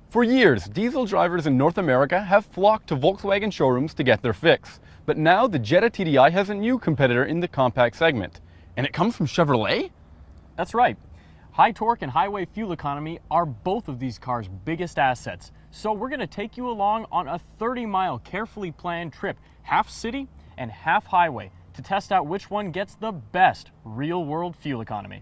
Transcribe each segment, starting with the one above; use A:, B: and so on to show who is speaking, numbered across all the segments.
A: For years, diesel drivers in North America have flocked to Volkswagen showrooms to get their fix. But now the Jetta TDI has a new competitor in the compact segment. And it comes from Chevrolet?
B: That's right. High torque and highway fuel economy are both of these cars' biggest assets. So we're going to take you along on a 30-mile carefully planned trip, half city and half highway, to test out which one gets the best real-world fuel economy.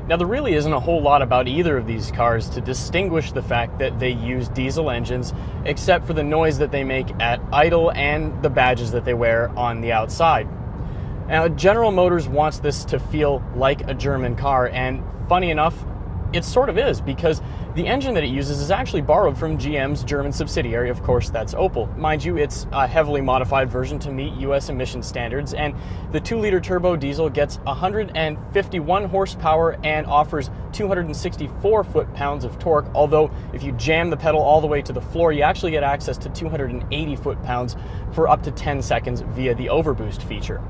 B: Now, there really isn't a whole lot about either of these cars to distinguish the fact that they use diesel engines, except for the noise that they make at idle and the badges that they wear on the outside. Now, General Motors wants this to feel like a German car, and funny enough, it sort of is, because the engine that it uses is actually borrowed from GM's German subsidiary. Of course, that's Opel. Mind you, it's a heavily modified version to meet US emission standards, and the 2-liter turbo diesel gets 151 horsepower and offers 264 foot-pounds of torque, although if you jam the pedal all the way to the floor, you actually get access to 280 foot-pounds for up to 10 seconds via the overboost feature.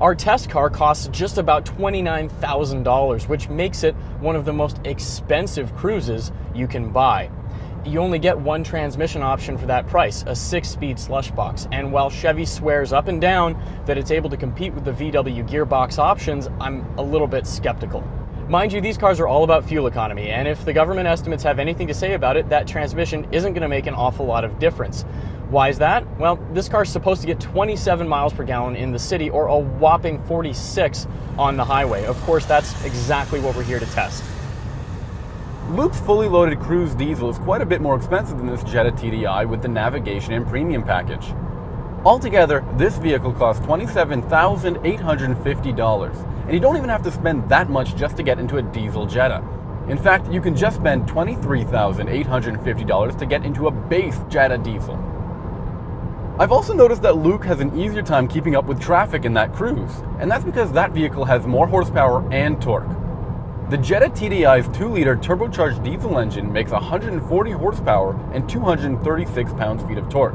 B: Our test car costs just about $29,000, which makes it one of the most expensive Cruzes you can buy. You only get one transmission option for that price, a 6-speed slush box, and while Chevy swears up and down that it's able to compete with the VW gearbox options, I'm a little bit skeptical. Mind you, these cars are all about fuel economy, and if the government estimates have anything to say about it, that transmission isn't going to make an awful lot of difference. Why is that? Well, this car is supposed to get 27 miles per gallon in the city, or a whopping 46 on the highway. Of course, that's exactly what we're here to test.
A: Luke's fully loaded Cruze diesel is quite a bit more expensive than this Jetta TDI with the navigation and premium package. Altogether, this vehicle costs $27,850, and you don't even have to spend that much just to get into a diesel Jetta. In fact, you can just spend $23,850 to get into a base Jetta diesel. I've also noticed that Luke has an easier time keeping up with traffic in that Cruze, and that's because that vehicle has more horsepower and torque. The Jetta TDI's 2-liter turbocharged diesel engine makes 140 horsepower and 236 pounds-feet of torque.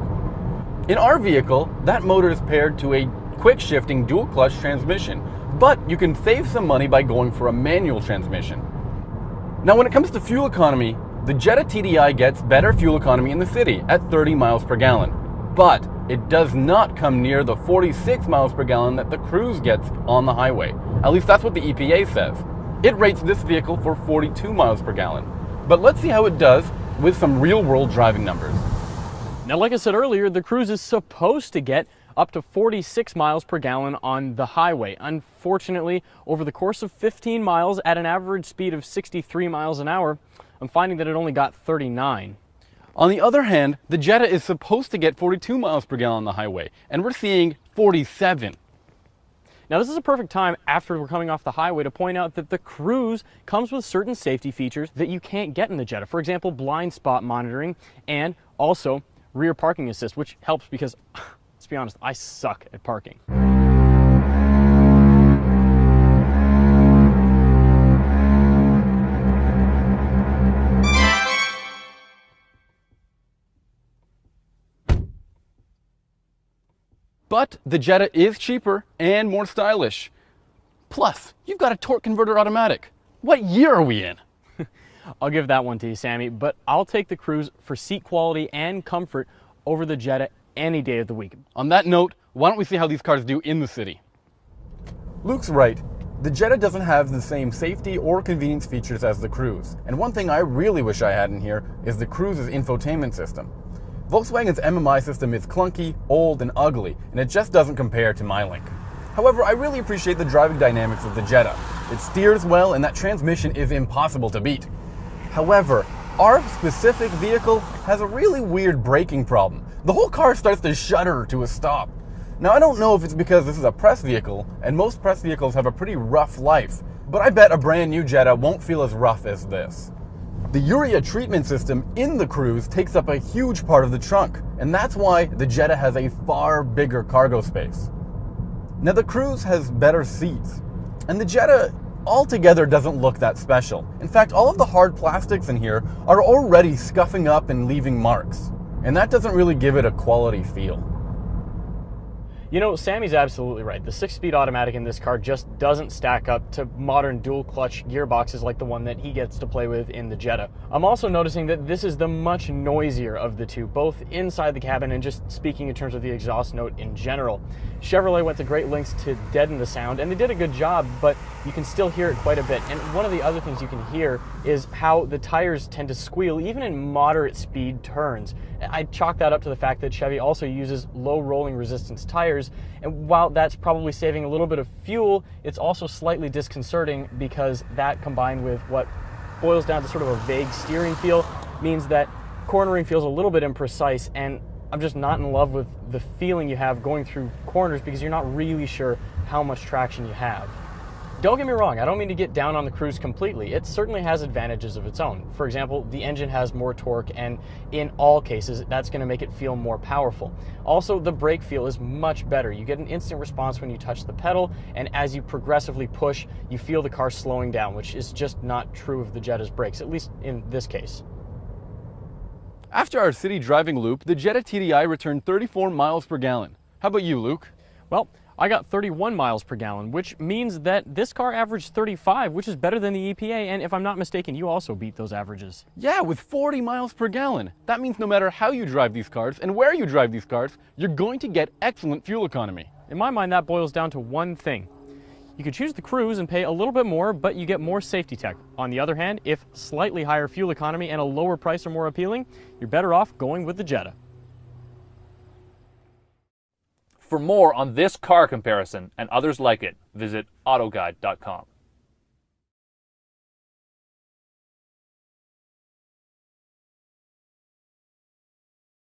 A: In our vehicle, that motor is paired to a quick-shifting dual-clutch transmission, but you can save some money by going for a manual transmission. Now, when it comes to fuel economy, the Jetta TDI gets better fuel economy in the city at 30 miles per gallon. But it does not come near the 46 miles per gallon that the Cruze gets on the highway. At least that's what the EPA says. It rates this vehicle for 42 miles per gallon. But let's see how it does with some real-world driving numbers.
B: Now, like I said earlier, the Cruze is supposed to get up to 46 miles per gallon on the highway. Unfortunately, over the course of 15 miles at an average speed of 63 miles an hour, I'm finding that it only got 39.
A: On the other hand, the Jetta is supposed to get 42 miles per gallon on the highway, and we're seeing 47.
B: Now, this is a perfect time after we're coming off the highway to point out that the Cruze comes with certain safety features that you can't get in the Jetta. For example, blind spot monitoring and also rear parking assist, which helps because, let's be honest, I suck at parking.
A: But the Jetta is cheaper and more stylish. Plus, you've got a torque converter automatic. What year are we in?
B: I'll give that one to you, Sammy, but I'll take the Cruze for seat quality and comfort over the Jetta any day of the week.
A: On that note, why don't we see how these cars do in the city? Luke's right. The Jetta doesn't have the same safety or convenience features as the Cruze. And one thing I really wish I had in here is the Cruze's infotainment system. Volkswagen's MMI system is clunky, old, and ugly, and it just doesn't compare to MyLink. However, I really appreciate the driving dynamics of the Jetta. It steers well, and that transmission is impossible to beat. However, our specific vehicle has a really weird braking problem. The whole car starts to shudder to a stop. Now, I don't know if it's because this is a press vehicle, and most press vehicles have a pretty rough life, but I bet a brand new Jetta won't feel as rough as this. The urea treatment system in the Cruze takes up a huge part of the trunk, and that's why the Jetta has a far bigger cargo space. Now the Cruze has better seats, and the Jetta altogether doesn't look that special. In fact, all of the hard plastics in here are already scuffing up and leaving marks, and that doesn't really give it a quality feel.
B: You know, Sammy's absolutely right. The 6-speed automatic in this car just doesn't stack up to modern dual-clutch gearboxes like the one that he gets to play with in the Jetta. I'm also noticing that this is the much noisier of the two, both inside the cabin and just speaking in terms of the exhaust note in general. Chevrolet went to great lengths to deaden the sound, and they did a good job, but you can still hear it quite a bit. And one of the other things you can hear is how the tires tend to squeal even in moderate speed turns. I chalk that up to the fact that Chevy also uses low rolling resistance tires, and while that's probably saving a little bit of fuel, it's also slightly disconcerting because that, combined with what boils down to sort of a vague steering feel, means that cornering feels a little bit imprecise, and I'm just not in love with the feeling you have going through corners because you're not really sure how much traction you have. Don't get me wrong, I don't mean to get down on the Cruze completely. It certainly has advantages of its own. For example, the engine has more torque, and in all cases, that's going to make it feel more powerful. Also, the brake feel is much better. You get an instant response when you touch the pedal, and as you progressively push, you feel the car slowing down, which is just not true of the Jetta's brakes, at least in this case.
A: After our city driving loop, the Jetta TDI returned 34 miles per gallon. How about you, Luke?
B: Well, I got 31 miles per gallon, which means that this car averaged 35, which is better than the EPA, and if I'm not mistaken, you also beat those averages.
A: Yeah, with 40 miles per gallon. That means no matter how you drive these cars and where you drive these cars, you're going to get excellent fuel economy.
B: In my mind, that boils down to one thing. You could choose the Cruze and pay a little bit more, but you get more safety tech. On the other hand, if slightly higher fuel economy and a lower price are more appealing, you're better off going with the Jetta.
C: For more on this car comparison and others like it, visit autoguide.com.